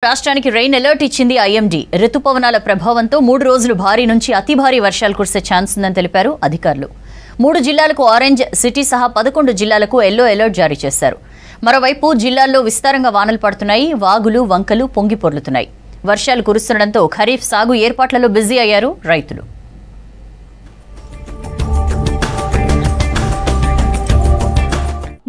రాష్ట్రానికి rain alert ఇచ్చింది IMD. ఋతుపవనాల ప్రభావంతో 3 రోజులు భారీ నుంచి అతి భారీ వర్షాలు కురిసే ఛాన్స్ ఉందని తెలిపారు అధికారులు. 3 జిల్లాలకు ఆరెంజ్, సిటీ సహా 11 జిల్లాలకు ఎల్లో అలర్ట్ జారీ చేశారు. మరోవైపు జిల్లాల్లో విస్తారంగా వానలు పడుతున్నాయి. వాగులు, వంకలు పొంగి పొర్లుతున్నాయి. వర్షాలు కురుస్తుండటంతో ఖరీఫ్ సాగు ఏర్పాట్లలో బిజీ అయ్యారు రైతులు.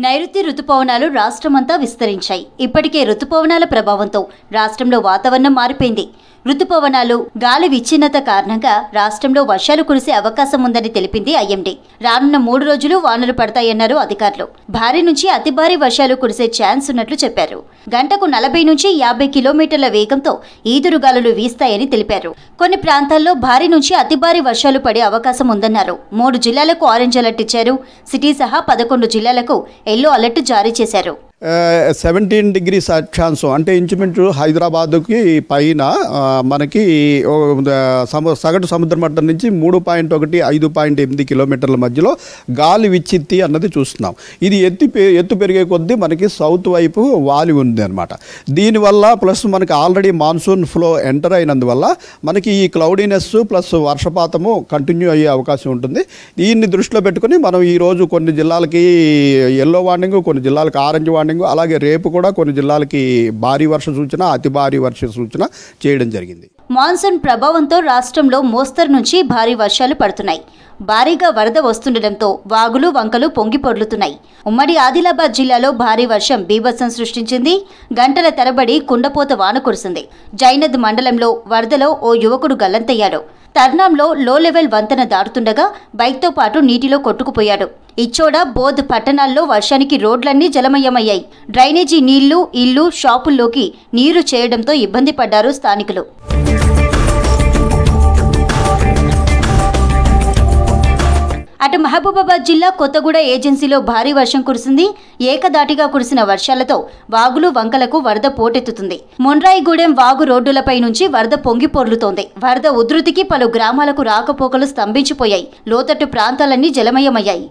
నైరుతి రుతుపవనాలు రాష్ట్రమంతా విస్తరించాయి. ఇప్పటికే రుతుపవనాల ప్రభావంతో రాష్ట్రంలో వాతావరణం మారిపోయింది. రుతుపవనాలు, గాలి విచ్ఛిన్నత కారణంగా రాష్ట్రంలో వర్షాలు కురిసే అవకాశం ఉందని తెలిపింది ఐఎండీ. రానున్న 3 రోజులు వానలు పడతాయన్నారు అధికారులు. భారీ నుంచి అతి భారీ వర్షాలు కురిసే ఛాన్స్ ఉన్నట్లు చెప్పారు. గంటకు 40 నుంచి 50 కిలోమీటర్ల వేగంతో ఈదురుగాలులు వీస్తాయని తెలిపారు. కొన్ని ప్రాంతాల్లో భారీ నుంచి అతి భారీ వర్షాలు పడే అవకాశం ఉందన్నారు. 3 జిల్లాలకు ఆరెంజ్ అలర్ట్ ఇచ్చారు. సిటీ సహా 11 జిల్లాలకు ఎల్లో అలర్ట్ జారీ చేశారు. 17 degrees అక్షాంశం అంటే ఇంచుమించు హైదరాబాద్కి పైన మనకి సగటు సముద్ర మట్టం నుంచి 3.1 5.8 కిలోమీటర్ల మధ్యలో గాలి విచ్చిత్తి అన్నది చూస్తున్నాం. ఇది ఎత్తు పెరిగే కొద్దీ మనకి సౌత్ వైపు వాలి ఉంది అనమాట. దీనివల్ల ప్లస్ మనకి ఆల్రెడీ మాన్సూన్ ఫ్లో ఎంటర్ అయినందువల్ల మనకి ఈ క్లౌడీనెస్ ప్లస్ వర్షపాతము కంటిన్యూ అయ్యే అవకాశం ఉంటుంది. దీన్ని దృష్టిలో పెట్టుకుని మనం ఈరోజు కొన్ని జిల్లాలకి ఎల్లో వార్నింగ్, కొన్ని జిల్లాలకు ఆరెంజ్ వార్నింగ్, అలాగే రేపు కూడా కొన్ని జిల్లాలకి భారీ వర్ష సూచన, అతి భారీ వర్ష సూచన చేయడం జరిగింది. మాన్సూన్ ప్రభావంతో రాష్ట్రంలో మోస్తరు నుంచి భారీ వర్షాలు పడుతున్నాయి. భారీగా వరద వస్తుండటంతో వాగులు, వంకలు పొంగి పొర్లుతున్నాయి. ఉమ్మడి ఆదిలాబాద్ జిల్లాలో భారీ వర్షం బీభత్సం సృష్టించింది. గంటల తరబడి కుండపోత వాన కురిసింది. జైనద్ మండలంలో వరదలో ఓ యువకుడు గల్లంతయ్యాడు. తర్నాంలో లో లెవెల్ వంతెన దాటుతుండగా బైక్తో పాటు నీటిలో కొట్టుకుపోయాడు. ఇచ్చోడ, బోధ్ పట్టణాల్లో వర్షానికి రోడ్లన్నీ జలమయమయ్యాయి. డ్రైనేజీ నీళ్లు, ఇళ్లు, షాపుల్లోకి నీరు చేయడంతో ఇబ్బంది పడ్డారు స్థానికులు. అటు మహబూబాబాద్ జిల్లా కొత్తగూడ ఏజెన్సీలో భారీ వర్షం కురిసింది. ఏకదాటిగా కురిసిన వర్షాలతో వాగులు, వంకలకు వరద పోటెత్తుతుంది. మొండ్రాయిగూడెం వాగు రోడ్డులపై నుంచి వరద పొంగి పొర్లుతోంది. వరద ఉధృతికి పలు గ్రామాలకు రాకపోకలు స్తంభించిపోయాయి. లోతట్టు ప్రాంతాలన్నీ జలమయమయ్యాయి.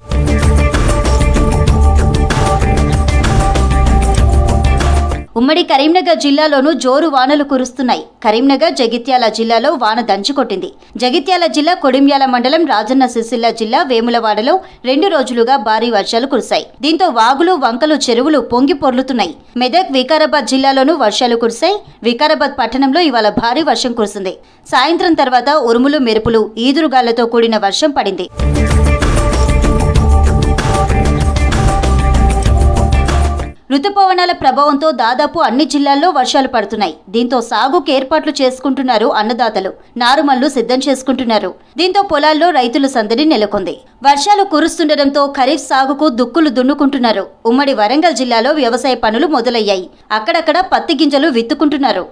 ఉమ్మడి కరీంనగర్ జిల్లాలోనూ జోరు వానలు కురుస్తున్నాయి. కరీంనగర్, జగిత్యాల జిల్లాలో వాన దంచుకొట్టింది. జగిత్యాల జిల్లా కొడిమ్యాల మండలం, రాజన్న సిరిసిల్ల జిల్లా వేములవాడలో 2 రోజులుగా భారీ వర్షాలు కురిశాయి. దీంతో వాగులు, వంకలు, చెరువులు పొంగి పొర్లుతున్నాయి. మెదక్, వికారాబాద్ జిల్లాలోనూ వర్షాలు కురిశాయి. వికారాబాద్ పట్టణంలో ఇవాళ భారీ వర్షం కురిసింది. సాయంత్రం తర్వాత ఉరుములు, మెరుపులు, ఈదురుగాళ్లతో కూడిన వర్షం పడింది. రుతుపవనాల ప్రభావంతో దాదాపు అన్ని జిల్లాల్లో వర్షాలు పడుతున్నాయి. దీంతో సాగుకు ఏర్పాట్లు చేసుకుంటున్నారు అన్నదాతలు. నారుమళ్లు సిద్ధం చేసుకుంటున్నారు. దీంతో పొలాల్లో రైతుల సందడి నెలకొంది. వర్షాలు కురుస్తుండటంతో ఖరీఫ్ సాగుకు దుక్కులు దున్నుకుంటున్నారు. ఉమ్మడి వరంగల్ జిల్లాలో వ్యవసాయ పనులు మొదలయ్యాయి. అక్కడక్కడ పత్తి గింజలు విత్తుకుంటున్నారు.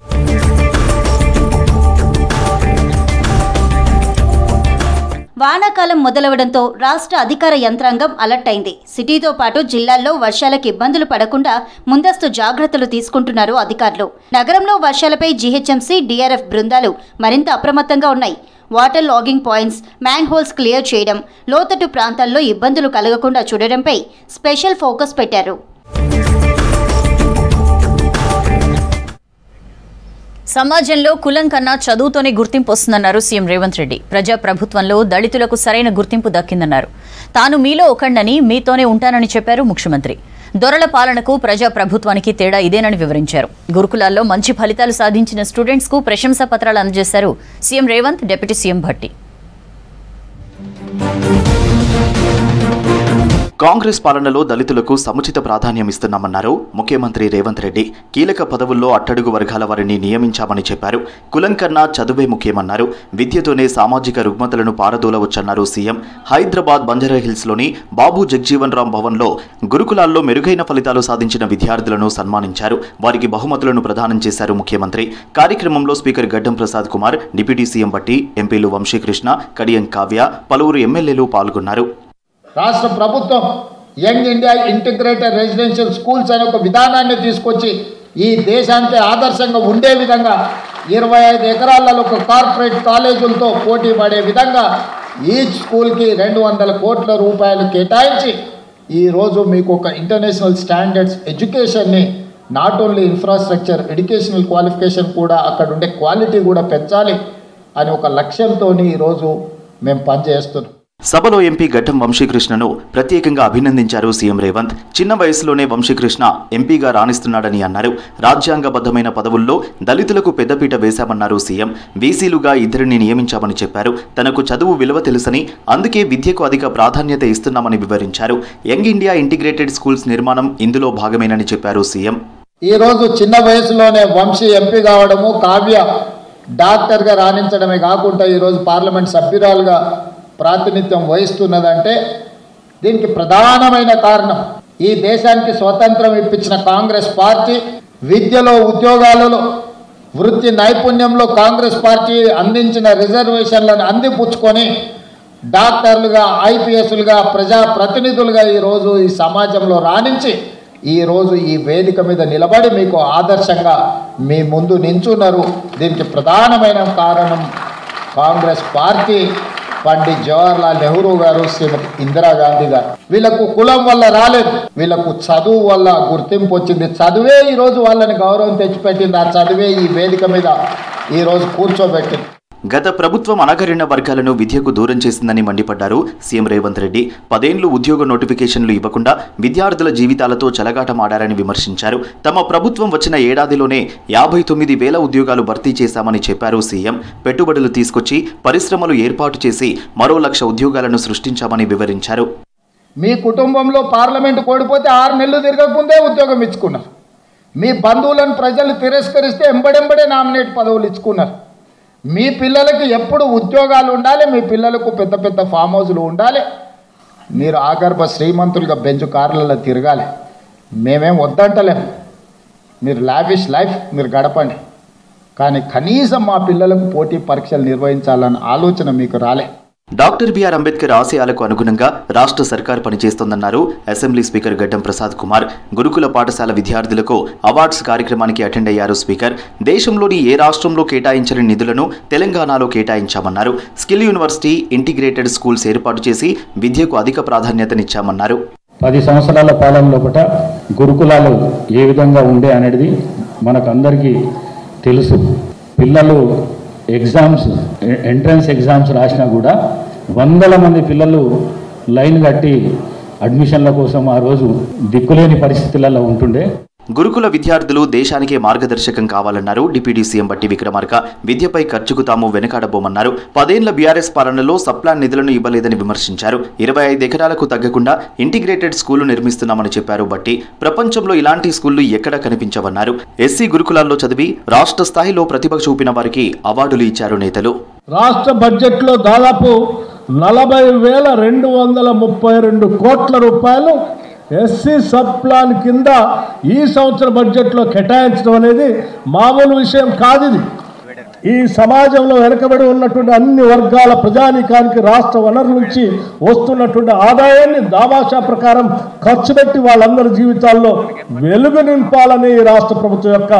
వానాకాలం మొదలవడంతో రాష్ట్ర అధికార యంత్రాంగం అలర్ట్ అయింది. సిటీతో పాటు జిల్లాల్లో వర్షాలకు ఇబ్బందులు పడకుండా ముందస్తు జాగ్రత్తలు తీసుకుంటున్నారు అధికారులు. నగరంలో వర్షాలపై జీహెచ్ఎంసీ, డీఆర్ఎఫ్ బృందాలు మరింత అప్రమత్తంగా ఉన్నాయి. Water logging points, manholes clear చేయడం, లోతట్టు ప్రాంతాల్లో ఇబ్బందులు కలగకుండా చూడడంపై స్పెషల్ ఫోకస్ పెట్టారు. సమాజంలో కులం కన్నా చదువుతోనే గుర్తింపు వస్తుందన్నారు సీఎం రేవంత్ రెడ్డి. ప్రజాప్రభుత్వంలో దళితులకు సరైన గుర్తింపు దక్కిందన్నారు. తాను మీలో ఒకణ్ణని, మీతోనే ఉంటానని చెప్పారు ముఖ్యమంత్రి. దొరల పాలనకు ప్రజాప్రభుత్వానికి తేడా ఇదేనని వివరించారు. గురుకులాల్లో మంచి ఫలితాలు సాధించిన స్టూడెంట్స్ కు ప్రశంసా పత్రాలు అందజేశారు CM Revanth, deputy CM Bhatti. Congress పాలనలో దళితులకు సముచిత ప్రాధాన్యం ఇస్తున్నామన్నారు ముఖ్యమంత్రి రేవంత్ రెడ్డి. కీలక పదవుల్లో అట్టడుగు వర్గాల వారిని నియమించామని చెప్పారు. కులం కన్నా చదువే ముఖ్యమన్నారు. విద్యతోనే సామాజిక రుగ్మతలను పారదోలవచ్చన్నారు సీఎం. హైదరాబాద్ బంజారాహిల్స్లోని బాబు జగ్జీవన్ రామ్ భవన్లో గురుకులాల్లో మెరుగైన ఫలితాలు సాధించిన విద్యార్థులను సన్మానించారు. వారికి బహుమతులను ప్రదానం చేశారు ముఖ్యమంత్రి. కార్యక్రమంలో స్పీకర్ గడ్డం ప్రసాద్ కుమార్, డిప్యూటీ సీఎం భట్టి, ఎంపీలు వంశీకృష్ణ, కడియం కావ్య, పలువురు ఎమ్మెల్యేలు పాల్గొన్నారు. రాష్ట్ర ప్రభుత్వం young India integrated residential schools అనే ఒక విధానాన్ని తీసుకొచ్చి ఈ దేశానికి ఆదర్శంగా ఉండే విధంగా 25 ఎకరాలలో ఒక కార్పొరేట్ కాలేజీలతో పోటీ పడే విధంగా ఈచ్ స్కూల్కి 200 కోట్ల రూపాయలు కేటాయించి ఈరోజు మీకు ఒక ఇంటర్నేషనల్ స్టాండర్డ్స్ ఎడ్యుకేషన్ని not only infrastructure, educational qualification కూడా అక్కడ ఉండే క్వాలిటీ కూడా పెంచాలి అని ఒక లక్ష్యంతో ఈరోజు మేము పనిచేస్తున్నాం. సభలో ఎంపీ గడ్డం వంశీకృష్ణను ప్రత్యేకంగా అభినందించారు సీఎం రేవంత్. చిన్న వయసులోనే వంశీకృష్ణ ఎంపీగా రాణిస్తున్నాడని అన్నారు. రాజ్యాంగబద్ధమైన పదవుల్లో దళితులకు పెద్దపీట వేశామన్నారు సీఎం. బీసీలుగా ఇద్దరిని నియమించామని చెప్పారు. తనకు చదువు విలువ తెలుసని, అందుకే విద్యకు అధిక ప్రాధాన్యత ఇస్తున్నామని వివరించారు. యంగ్ ఇండియా ఇంటిగ్రేటెడ్ స్కూల్స్ నిర్మాణం ఇందులో భాగమేనని చెప్పారు సీఎం. ఈరోజు చిన్న వయసులోనే వంశీ ఎంపీ కావడము, కావ్య డాక్టర్గా రాణించడమే కాకుండా ఈరోజు పార్లమెంట్ సభ్యురాలుగా ప్రాతినిధ్యం వహిస్తున్నదంటే దీనికి ప్రధానమైన కారణం ఈ దేశానికి స్వతంత్రం ఇప్పించిన కాంగ్రెస్ పార్టీ. విద్యలో, ఉద్యోగాలలో, వృత్తి నైపుణ్యంలో కాంగ్రెస్ పార్టీ అందించిన రిజర్వేషన్లను అందిపుచ్చుకొని డాక్టర్లుగా, ఐపీఎస్లుగా, ప్రజాప్రతినిధులుగా ఈరోజు ఈ సమాజంలో రాణించి ఈరోజు ఈ వేదిక మీద నిలబడి మీకు ఆదర్శంగా మీ ముందు నించున్నారు. దీనికి ప్రధానమైన కారణం కాంగ్రెస్ పార్టీ, పండిట్ జవహర్లాల్ నెహ్రూ గారు, శ్రీమతి ఇందిరాగాంధీ గారు. వీళ్ళకు కులం వల్ల రాలేదు, వీళ్ళకు చదువు వల్ల గుర్తింపు వచ్చింది. చదువే ఈరోజు వాళ్ళని గౌరవం తెచ్చిపెట్టింది. ఆ చదువే ఈ వేదిక మీద ఈరోజు కూర్చోబెట్టింది. గత ప్రభుత్వం అణగారిన వర్గాలను విద్యకు దూరం చేసిందని మండిపడ్డారు సీఎం రేవంత్ రెడ్డి. 10 ఏళ్లు ఉద్యోగ నోటిఫికేషన్లు ఇవ్వకుండా విద్యార్థుల జీవితాలతో చెలగాటమాడారని విమర్శించారు. తమ ప్రభుత్వం వచ్చిన ఏడాదిలోనే 59,000 ఉద్యోగాలు భర్తీ చేశామని చెప్పారు సీఎం. పెట్టుబడులు తీసుకొచ్చి పరిశ్రమలు ఏర్పాటు చేసి మరో 1,00,000 ఉద్యోగాలను సృష్టించామని వివరించారు. మీ కుటుంబంలో పార్లమెంటు కోడిపోతే 6 నెలలు తిరగకముందే ఉద్యోగం ఇచ్చుకున్నారు. మీ బంధువులను ప్రజలు తిరస్కరిస్తే ఎంబడెంబడే నామినేట్ పదవులు ఇచ్చుకున్నారు. మీ పిల్లలకి ఎప్పుడు ఉద్యోగాలు ఉండాలి, మీ పిల్లలకు పెద్ద పెద్ద ఫామ్ హౌస్లు ఉండాలి, మీరు ఆగర్భ శ్రీమంతులుగా బెంచ్ కార్లలో తిరగాలి. మేమేం వద్దంటలేం, మీరు లావిష్ లైఫ్ మీరు గడపండి, కానీ కనీసం మా పిల్లలకు పోటీ పరీక్షలు నిర్వహించాలన్న ఆలోచన మీకు రాలే. డాక్టర్ బిఆర్ అంబేద్కర్ ఆశయాలకు అనుగుణంగా రాష్ట్ర సర్కార్ పనిచేస్తోందన్నారు అసెంబ్లీ స్పీకర్ గడ్డం ప్రసాద్ కుమార్. గురుకుల పాఠశాల విద్యార్థులకు అవార్డ్స్ కార్యక్రమానికి అటెండ్ అయ్యారు స్పీకర్. దేశంలోని ఏ రాష్ట్రంలో కేటాయించని నిధులను తెలంగాణలో కేటాయించామన్నారు. స్కిల్ యూనివర్సిటీ, ఇంటిగ్రేటెడ్ స్కూల్స్ ఏర్పాటు చేసి విద్యకు అధిక ప్రాధాన్యతనిచ్చామన్నారు. 10 సంవత్సరాల పాలన లోపల గురుకులాలు ఏ విధంగా ఉండే అనేది మనకందరికీ తెలుసు. పిల్లలు ఎగ్జామ్స్, ఎంట్రన్స్ ఎగ్జామ్స్ రాసినా కూడా వందల మంది పిల్లలు లైన్ కట్టి అడ్మిషన్ల కోసం ఆ రోజు దిక్కులేని పరిస్థితులలో ఉంటుండే. గురుకుల విద్యార్థులు దేశానికే మార్గదర్శకం కావాలన్నారు డిప్యూటీ సీఎం బట్టి విక్రమార్క. విద్యపై ఖర్చుకు తాము వెనకాడబోమన్నారు. 10 ఏళ్ల బీఆర్ఎస్ పాలనలో సప్లాన్ నిధులను ఇవ్వలేదని విమర్శించారు. 25 ఎకరాలకు తగ్గకుండా ఇంటిగ్రేటెడ్ స్కూలు నిర్మిస్తున్నామని చెప్పారు బట్టి. ప్రపంచంలో ఇలాంటి స్కూళ్లు ఎక్కడా కనిపించవన్నారు. ఎస్సీ గురుకులాల్లో చదివి రాష్ట్ర స్థాయిలో ప్రతిభ చూపిన వారికి అవార్డులు ఇచ్చారు నేతలు. రాష్ట్ర బడ్జెట్లో దాదాపు 40,232 కోట్ల రూపాయలు ఎస్సీ సబ్ ప్లాన్ కింద ఈ సంవత్సర బడ్జెట్లో కేటాయించడం అనేది మామూలు విషయం కాదు. ఇది ఈ సమాజంలో వెనుకబడి ఉన్నటువంటి అన్ని వర్గాల ప్రజానీకానికి రాష్ట్ర వనరుల నుంచి వస్తున్నటువంటి ఆదాయాన్ని దామాషా ప్రకారం ఖర్చు పెట్టి వాళ్ళందరి జీవితాల్లో వెలుగు నింపాలని ఈ రాష్ట్ర ప్రభుత్వం యొక్క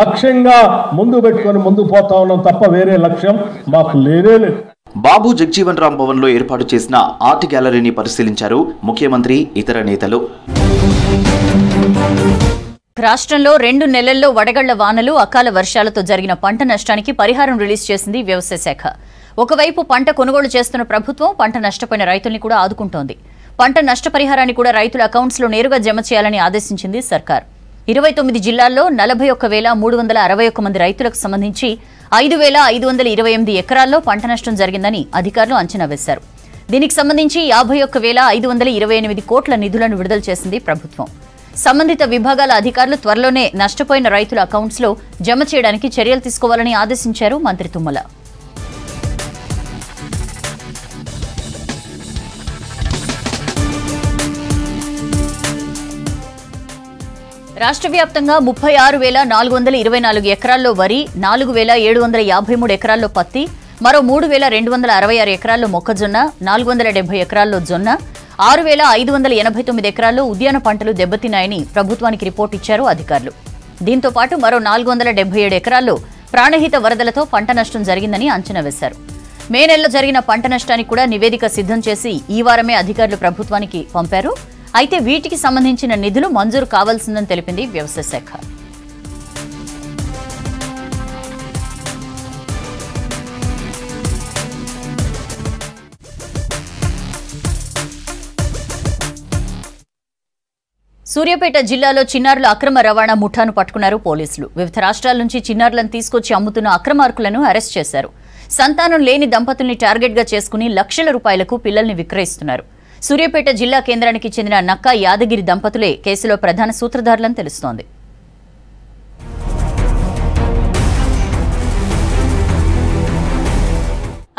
లక్ష్యంగా ముందు పెట్టుకొని ముందుకు పోతా ఉన్నాం తప్ప వేరే లక్ష్యం మాకు లేనే లేదు. బాబు జగ్జీవన్ రామ్ భవన్లో ఏర్పాటు చేసిన ఆర్ట్ గ్యాలరీని పరిశీలించారు ముఖ్యమంత్రి, ఇతర నేతలు. రాష్ట్రంలో 2 నెలల్లో వడగళ్ల వానలు, అకాల వర్షాలతో జరిగిన పంట నష్టానికి పరిహారం రిలీజ్ చేసింది వ్యవసాయ శాఖ. ఒకవైపు పంట కొనుగోలు చేస్తున్న ప్రభుత్వం పంట నష్టపోయిన రైతుల్ని కూడా ఆదుకుంటోంది. పంట నష్టపరిహారాన్ని కూడా రైతుల అకౌంట్స్లో నేరుగా జమ చేయాలని ఆదేశించింది సర్కార్. 29 జిల్లాల్లో 41,361 మంది రైతులకు సంబంధించి 5,528 ఎకరాల్లో పంట నష్టం జరిగిందని అధికారులు అంచనా వేశారు. దీనికి సంబంధించి 51,528 కోట్ల నిధులను విడుదల చేసింది ప్రభుత్వం. సంబంధిత విభాగాల అధికారులు త్వరలోనే నష్టపోయిన రైతుల అకౌంట్స్లో జమ చేయడానికి చర్యలు తీసుకోవాలని ఆదేశించారు మంత్రి తుమ్మల. రాష్ట్ర వ్యాప్తంగా 36,424 ఎకరాల్లో వరి, 4,753 ఎకరాల్లో పత్తి, మరో 3,266 ఎకరాల్లో మొక్కజొన్న, 470 ఎకరాల్లో జొన్న, 6,589 ఎకరాల్లో ఉద్యాన పంటలు దెబ్బతిన్నాయని ప్రభుత్వానికి రిపోర్ట్ ఇచ్చారు అధికారులు. దీంతో పాటు మరో 477 ఎకరాల్లో ప్రాణహిత వరదలతో పంట నష్టం జరిగిందని అంచనా వేశారు. మే నెలలో జరిగిన పంట నష్టానికి కూడా నివేదిక సిద్ధం చేసి ఈ వారమే అధికారులు ప్రభుత్వానికి పంపారు. అయితే వీటికి సంబంధించిన నిధులు మంజూరు కావాల్సిందని తెలిపింది వ్యవసాయ శాఖ. సూర్యాపేట జిల్లాలో చిన్నారుల అక్రమ రవాణా ముఠాను పట్టుకున్నారు పోలీసులు. వివిధ రాష్ట్రాల నుంచి చిన్నారులను తీసుకొచ్చి అమ్ముతున్న అక్రమార్కులను అరెస్ట్ చేశారు. సంతానం లేని దంపతుల్ని టార్గెట్గా చేసుకుని లక్షల రూపాయలకు పిల్లల్ని విక్రయిస్తున్నారు. సూర్యాపేట జిల్లా కేంద్రానికి చెందిన నక్కా యాదగిరి దంపతులే కేసులో ప్రధాన సూత్రధారులని తెలుస్తోంది.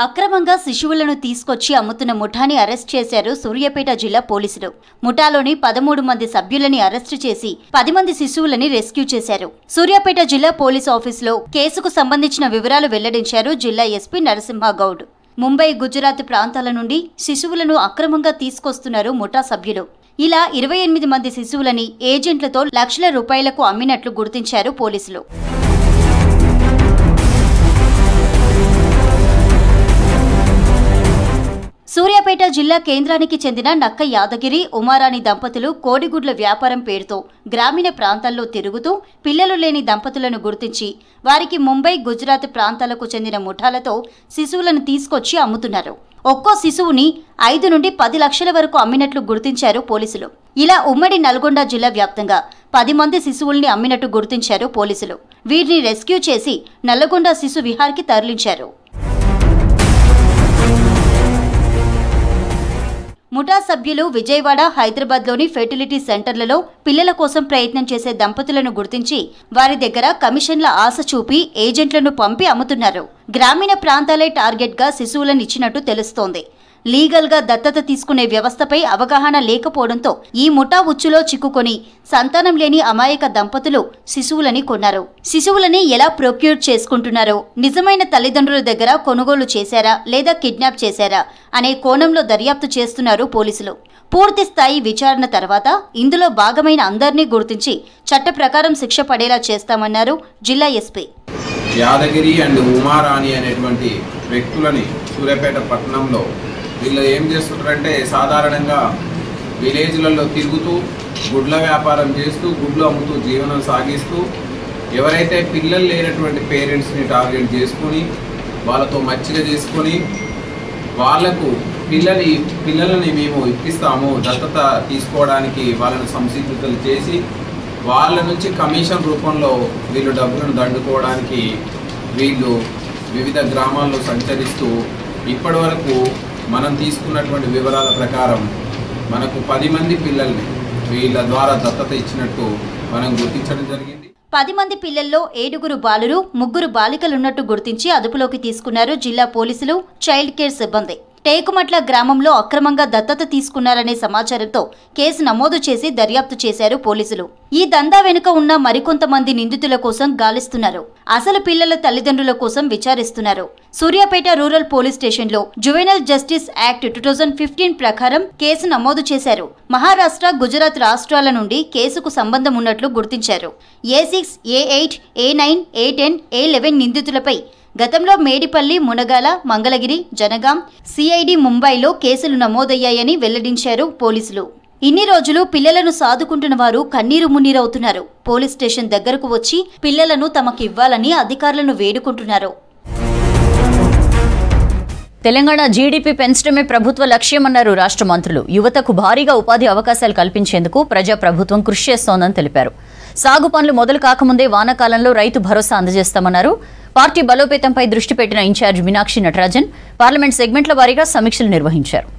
అక్రమంగా శిశువులను తీసుకొచ్చి అమ్ముతున్న ముఠాని అరెస్ట్ చేశారు సూర్యాపేట జిల్లా పోలీసులు. ముఠాలోని 13 మంది సభ్యులని అరెస్టు చేసి 10 మంది శిశువులని రెస్క్యూ చేశారు. సూర్యాపేట జిల్లా పోలీసు ఆఫీసులో కేసుకు సంబంధించిన వివరాలు వెల్లడించారు జిల్లా ఎస్పీ నరసింహగౌడ్. ముంబై, గుజరాత్ ప్రాంతాల నుండి శిశువులను అక్రమంగా తీసుకొస్తున్నారు ముఠా సభ్యులు. ఇలా 28 మంది శిశువులని ఏజెంట్లతో లక్షల రూపాయలకు అమ్మినట్లు గుర్తించారు పోలీసులు. సూర్యాపేట జిల్లా కేంద్రానికి చెందిన నక్క యాదగిరి, ఉమారాణి దంపతులు కోడిగుడ్ల వ్యాపారం పేరుతో గ్రామీణ ప్రాంతాల్లో తిరుగుతూ పిల్లలు లేని దంపతులను గుర్తించి వారికి ముంబై, గుజరాత్ ప్రాంతాలకు చెందిన ముఠాలతో శిశువులను తీసుకొచ్చి అమ్ముతున్నారు. ఒక్కో శిశువుని 5 నుండి 10 లక్షల వరకు అమ్మినట్లు గుర్తించారు పోలీసులు. ఇలా ఉమ్మడి నల్గొండ జిల్లా వ్యాప్తంగా 10 మంది శిశువుల్ని అమ్మినట్టు గుర్తించారు పోలీసులు. వీరిని రెస్క్యూ చేసి నల్లగొండ శిశు విహార్కి తరలించారు. ముఠా సభ్యులు విజయవాడ, హైదరాబాద్లోని ఫెర్టిలిటీ సెంటర్లలో పిల్లల కోసం ప్రయత్నం చేసే దంపతులను గుర్తించి వారి దగ్గర కమిషన్ల ఆశ చూపి ఏజెంట్లను పంపి అమ్ముతున్నారు. గ్రామీణ ప్రాంతాలే టార్గెట్గా శిశువులను ఇచ్చినట్టు తెలుస్తోంది. లీగల్గా దత్తత తీసుకునే వ్యవస్థపై అవగాహన లేకపోవడంతో ఈ ముఠా ఉచ్చులో చిక్కుకొని సంతానం లేని అమాయక దంపతులు శిశువులని కొన్నారు. శిశువులని ఎలా ప్రొక్యూర్ చేసుకుంటున్నారో, నిజమైన తల్లిదండ్రుల దగ్గర కొనుగోలు చేశారా లేదా కిడ్నాప్ చేశారా అనే కోణంలో దర్యాప్తు చేస్తున్నారు పోలీసులు. పూర్తి స్థాయి విచారణ తర్వాత ఇందులో భాగమైన అందరినీ గుర్తించి చట్ట ప్రకారం శిక్ష పడేలా చేస్తామన్నారు జిల్లా ఎస్పీ. యాదగిరి అండ్ ఉమారాణి అనేటువంటి వ్యక్తులని సూర్యాపేట పట్టణంలో వీళ్ళు ఏం చేస్తుంటారంటే సాధారణంగా విలేజ్లలో తిరుగుతూ గుడ్ల వ్యాపారం చేస్తూ గుడ్లు అమ్ముతూ జీవనం సాగిస్తూ ఎవరైతే పిల్లలు లేనటువంటి పేరెంట్స్ని టార్గెట్ చేసుకొని వాళ్ళతో మచ్చిక చేసుకొని వాళ్లకు పిల్లలని మేము ఇప్పిస్తాము దత్తత తీసుకోవడానికి వాళ్ళను సంసిద్ధతలు చేసి వాళ్ళ నుంచి కమిషన్ రూపంలో వీళ్ళు డబ్బులను దండుకోవడానికి వీళ్ళు వివిధ గ్రామాల్లో సంచరిస్తూ ఇప్పటి వరకు మనం తీసుకున్నటువంటి వివరాల ప్రకారం మనకు 10 మంది పిల్లల్ని వీళ్ళ ద్వారా దత్తత ఇచ్చినట్టు మనం గుర్తించడం జరిగింది. 10 మంది పిల్లల్లో 7 బాలురు, 3 బాలికలున్నట్టు గుర్తించి అదుపులోకి తీసుకున్నారు జిల్లా పోలీసులు, చైల్డ్ కేర్ సిబ్బంది. టేకుమట్ల గ్రామంలో అక్రమంగా దత్తత తీసుకున్నారనే సమాచారంతో కేసు నమోదు చేసి దర్యాప్తు చేశారు పోలీసులు. ఈ దందా వెనుక ఉన్న మరికొంతమంది నిందితుల కోసం గాలిస్తున్నారు. అసలు పిల్లల తల్లిదండ్రుల కోసం విచారిస్తున్నారు. సూర్యాపేట రూరల్ పోలీస్ స్టేషన్లో జువెనల్ జస్టిస్ యాక్ట్ 2015 ప్రకారం కేసు నమోదు చేశారు. మహారాష్ట్ర, గుజరాత్ రాష్ట్రాల నుండి కేసుకు సంబంధం ఉన్నట్లు గుర్తించారు. A6, A8, A9, A10, A11 నిందితులపై గతంలో మేడిపల్లి, మునగాల, మంగళగిరి, జనగాం, సిఐడి ముంబైలో కేసులు నమోదయ్యాయని వెల్లడించారు పోలీసులు. ఇన్ని రోజులు పిల్లలను సాదుకుంటున్న వారు కన్నీరు మున్నీరవుతున్నారు. పోలీస్ స్టేషన్ దగ్గరకు వచ్చి పిల్లలను తమకు ఇవ్వాలని అధికారులను వేడుకుంటున్నారు. తెలంగాణ జీడీపీ పెంచడమే ప్రభుత్వ లక్ష్యమన్నారు రాష్ట్ర మంత్రులు. యువతకు భారీగా ఉపాధి అవకాశాలు కల్పించేందుకు ప్రజాప్రభుత్వం కృషి చేస్తోందని తెలిపారు. సాగు పనులు మొదలు కాకముందే వానాకాలంలో రైతు భరోసా అందజేస్తామన్నారు. పార్టీ బలోపేతంపై దృష్టి పెట్టిన ఇన్ఛార్జ్ మీనాక్షి నటరాజన్ పార్లమెంట్ సెగ్మెంట్ల వారీగా సమీక్షలు నిర్వహించారు.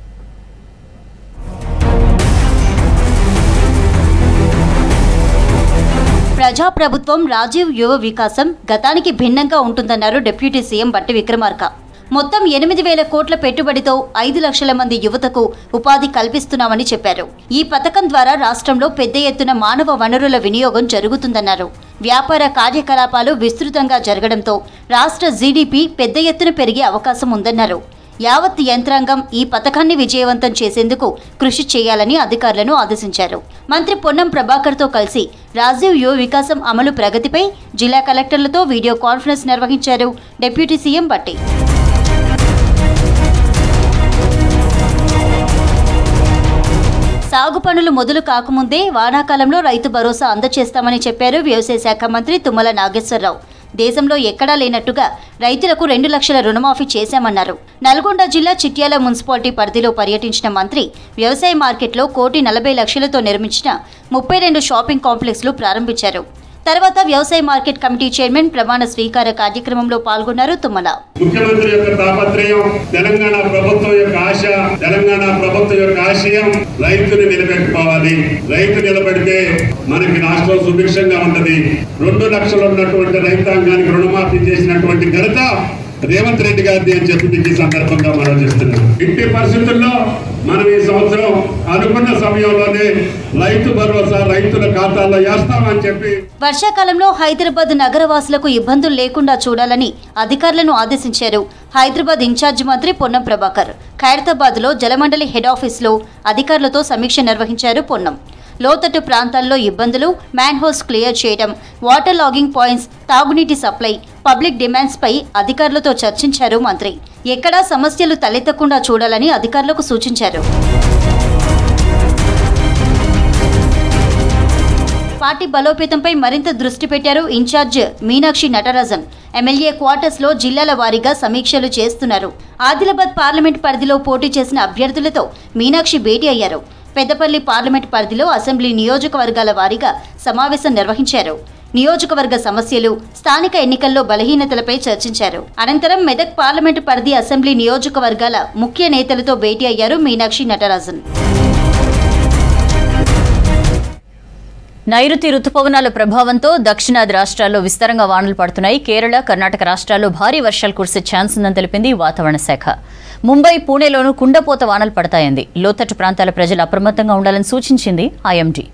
ప్రజాప్రభుత్వం, రాజీవ్ యువ వికాసం గతానికి భిన్నంగా ఉంటుందన్నారు డిప్యూటీ సీఎం బట్టి విక్రమార్క. మొత్తం 8,000 కోట్ల పెట్టుబడితో 5 లక్షల మంది యువతకు ఉపాధి కల్పిస్తున్నామని చెప్పారు. ఈ పథకం ద్వారా రాష్ట్రంలో పెద్ద ఎత్తున మానవ వనరుల వినియోగం జరుగుతుందన్నారు. వ్యాపార కార్యకలాపాలు విస్తృతంగా జరగడంతో రాష్ట్ర జీడీపీ పెద్ద ఎత్తున పెరిగే అవకాశం ఉందన్నారు. యావత్ యంత్రాంగం ఈ పథకాన్ని విజయవంతం చేసేందుకు కృషి చేయాలని అధికారులను ఆదేశించారు. మంత్రి పొన్నం ప్రభాకర్తో కలిసి రాజీవ్ యువ వికాసం అమలు ప్రగతిపై జిల్లా కలెక్టర్లతో వీడియో కాన్ఫరెన్స్ నిర్వహించారు డిప్యూటీ సీఎం బట్టి. సాగు పనులు మొదలు కాకముందే వానాకాలంలో రైతు భరోసా అందజేస్తామని చెప్పారు వ్యవసాయ శాఖ మంత్రి తుమ్మల నాగేశ్వరరావు. దేశంలో ఎక్కడా లేనట్టుగా రైతులకు 2 లక్షల రుణమాఫీ చేశామన్నారు. నల్గొండ జిల్లా చిట్యాల మున్సిపాలిటీ పరిధిలో పర్యటించిన మంత్రి వ్యవసాయ మార్కెట్లో 1,40,00,000తో నిర్మించిన 32 షాపింగ్ కాంప్లెక్స్లు ప్రారంభించారు. తర్వాత వ్యవసాయ మార్కెట్ కమిటీ చైర్మన్ ప్రమాణ స్వీకార కార్యక్రమంలో పాల్గొన్నారు తుమ్మల. ముఖ్యమంత్రి యొక్క తాపత్రయం, తెలంగాణ ప్రభుత్వం యొక్క ఆశ, తెలంగాణ ప్రభుత్వం యొక్క ఆశయం రైతుని నిలబెట్టుకోవాలి. రైతు నిలబెడితే మనకి రాష్ట్రం సుభిక్షంగా ఉంటది. 2 లక్షలు ఉన్నటువంటి రైతాంగానికి రుణమాఫీ చేసినటువంటి ఘనత రేవంత్ రెడ్డి గారిది అని చెప్పి ఈ సందర్భంగా మనం చేస్తున్నాం. ఇంటి పరిస్థితుల్లో మనం ఈ సంవత్సరం అనుకున్న సమయంలోనే రైతు భరోసా రైతుల ఖాతాల్లో వేస్తామని చెప్పి వర్షాకాలంలో హైదరాబాద్ నగరవాసులకు ఇబ్బందులు లేకుండా చూడాలని అధికారులను ఆదేశించారు హైదరాబాద్ ఇన్ఛార్జ్ మంత్రి పొన్నం ప్రభాకర్. ఖైరతాబాద్లో జలమండలి హెడ్ ఆఫీస్లో అధికారులతో సమీక్ష నిర్వహించారు పొన్నం. లోతట్టు ప్రాంతాల్లో ఇబ్బందులు, మ్యాన్హోల్స్ క్లియర్ చేయడం, వాటర్ లాగింగ్ పాయింట్స్, తాగునీటి సప్లై, పబ్లిక్ డిమాండ్స్ పై అధికారులతో చర్చించారు మంత్రి. ఎక్కడా సమస్యలు తలెత్తకుండా చూడాలని అధికారులకు సూచించారు. పార్టీ బలోపేతంపై మరింత దృష్టి పెట్టారు ఇన్ఛార్జ్ మీనాక్షి నటరాజన్. ఎమ్మెల్యే క్వార్టర్స్లో జిల్లాల వారీగా సమీక్షలు చేస్తున్నారు. ఆదిలాబాద్ పార్లమెంట్ పరిధిలో పోటీ చేసిన అభ్యర్థులతో మీనాక్షి భేటీ అయ్యారు. పెద్దపల్లి పార్లమెంట్ పరిధిలో అసెంబ్లీ నియోజకవర్గాల వారీగా సమావేశం నిర్వహించారు. నియోజకవర్గ సమస్యలు, స్థానిక ఎన్నికల్లో బలహీనతలపై చర్చించారు. అనంతరం మెదక్ పార్లమెంటు పరిధి అసెంబ్లీ నియోజకవర్గాల ముఖ్య నేతలతో భేటీ అయ్యారు మీనాక్షి నటరాజన్. నైరుతి రుతుపవనాల ప్రభావంతో దక్షిణాది రాష్ట్రాల్లో విస్తారంగా వానలు పడుతున్నాయి. కేరళ, కర్ణాటక రాష్ట్రాల్లో భారీ వర్షాలు కురిసే ఛాన్స్ ఉందని తెలిపింది వాతావరణ శాఖ. ముంబై, పూణేలోనూ కుండపోత వానలు పడతాయంది. లోతట్టు ప్రాంతాల ప్రజలు అప్రమత్తంగా ఉండాలని సూచించింది ఐఎండీ.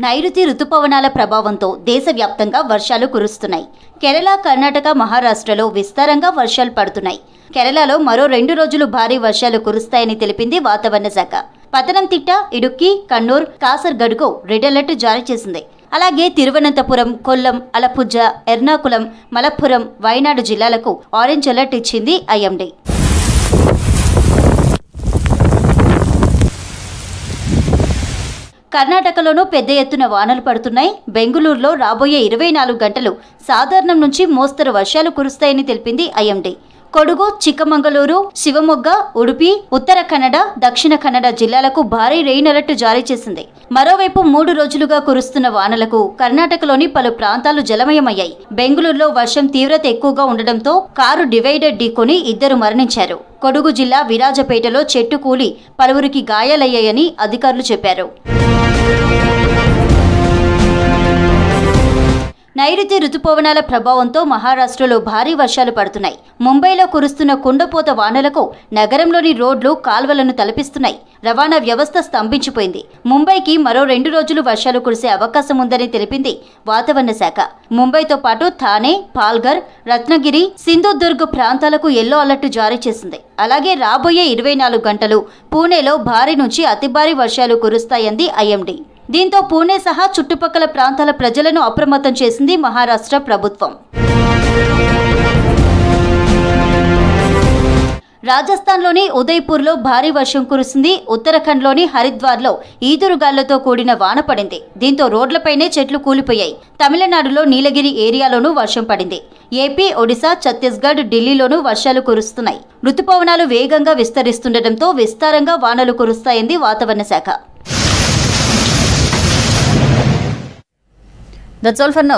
నైరుతి రుతుపవనాల ప్రభావంతో దేశవ్యాప్తంగా వర్షాలు కురుస్తున్నాయి. కేరళ, కర్ణాటక, మహారాష్ట్రలో విస్తారంగా వర్షాలు పడుతున్నాయి. కేరళలో మరో 2 రోజులు భారీ వర్షాలు కురుస్తాయని తెలిపింది వాతావరణ శాఖ. పతనంతిట్ట, ఇడుక్కి, కన్నూర్, కాసర్గఢ్కు రెడ్ అలర్ట్ జారీ చేసింది. అలాగే తిరువనంతపురం, కొల్లం, అలప్పుజ, ఎర్నాకుళం, మలప్పురం, వయనాడు జిల్లాలకు ఆరెంజ్ అలర్ట్ ఇచ్చింది ఐఎండీ. కర్ణాటకలోనూ పెద్ద ఎత్తున వానలు పడుతున్నాయి. బెంగుళూరులో రాబోయే 24 గంటలు సాధారణం నుంచి మోస్తరు వర్షాలు కురుస్తాయని తెలిపింది ఐఎండీ. కొడుగు, చిక్కమంగళూరు, శివమొగ్గ, ఉడుపి, ఉత్తర కన్నడ, దక్షిణ కన్నడ జిల్లాలకు భారీ రెయిన్ అలర్ట్ జారీ చేసింది. మరోవైపు 3 రోజులుగా కురుస్తున్న వానలకు కర్ణాటకలోని పలు ప్రాంతాలు జలమయమయ్యాయి. బెంగుళూరులో వర్షం తీవ్రత ఎక్కువగా ఉండడంతో కారు డివైడర్ ఢీకొని 2 మరణించారు. కొడుగు జిల్లా విరాజపేటలో చెట్టు కూలి పలువురికి గాయాలయ్యాయని అధికారులు చెప్పారు. నైరుతి రుతుపవనాల ప్రభావంతో మహారాష్ట్రలో భారీ వర్షాలు పడుతున్నాయి. ముంబైలో కురుస్తున్న కుండపోత వానలకు నగరంలోని రోడ్లు, కాల్వలను తలపిస్తున్నాయి. రవాణా వ్యవస్థ స్తంభించిపోయింది. ముంబైకి మరో 2 రోజులు వర్షాలు కురిసే అవకాశం ఉందని తెలిపింది వాతావరణ శాఖ. ముంబైతో పాటు థానే, పాల్ఘర్, రత్నగిరి, సింధుదుర్గ్ ప్రాంతాలకు ఎల్లో అలర్ట్ జారీ చేసింది. అలాగే రాబోయే 24 గంటలు పూణేలో భారీ నుంచి అతి భారీ వర్షాలు కురుస్తాయంది ఐఎండీ. దీంతో పూణే సహా చుట్టుపక్కల ప్రాంతాల ప్రజలను అప్రమత్తం చేసింది మహారాష్ట్ర ప్రభుత్వం. రాజస్థాన్లోని ఉదయ్పూర్లో భారీ వర్షం కురిసింది. ఉత్తరాఖండ్లోని హరిద్వార్లో ఈదురుగాళ్లతో కూడిన వాన పడింది. దీంతో రోడ్లపైనే చెట్లు కూలిపోయాయి. తమిళనాడులో నీలగిరి ఏరియాలోనూ వర్షం పడింది. ఏపీ, ఒడిశా, ఛత్తీస్గఢ్, ఢిల్లీలోనూ వర్షాలు కురుస్తున్నాయి. రుతుపవనాలు వేగంగా విస్తరిస్తుండటంతో విస్తారంగా వానలు కురుస్తాయంది వాతావరణ శాఖ. That's all for now.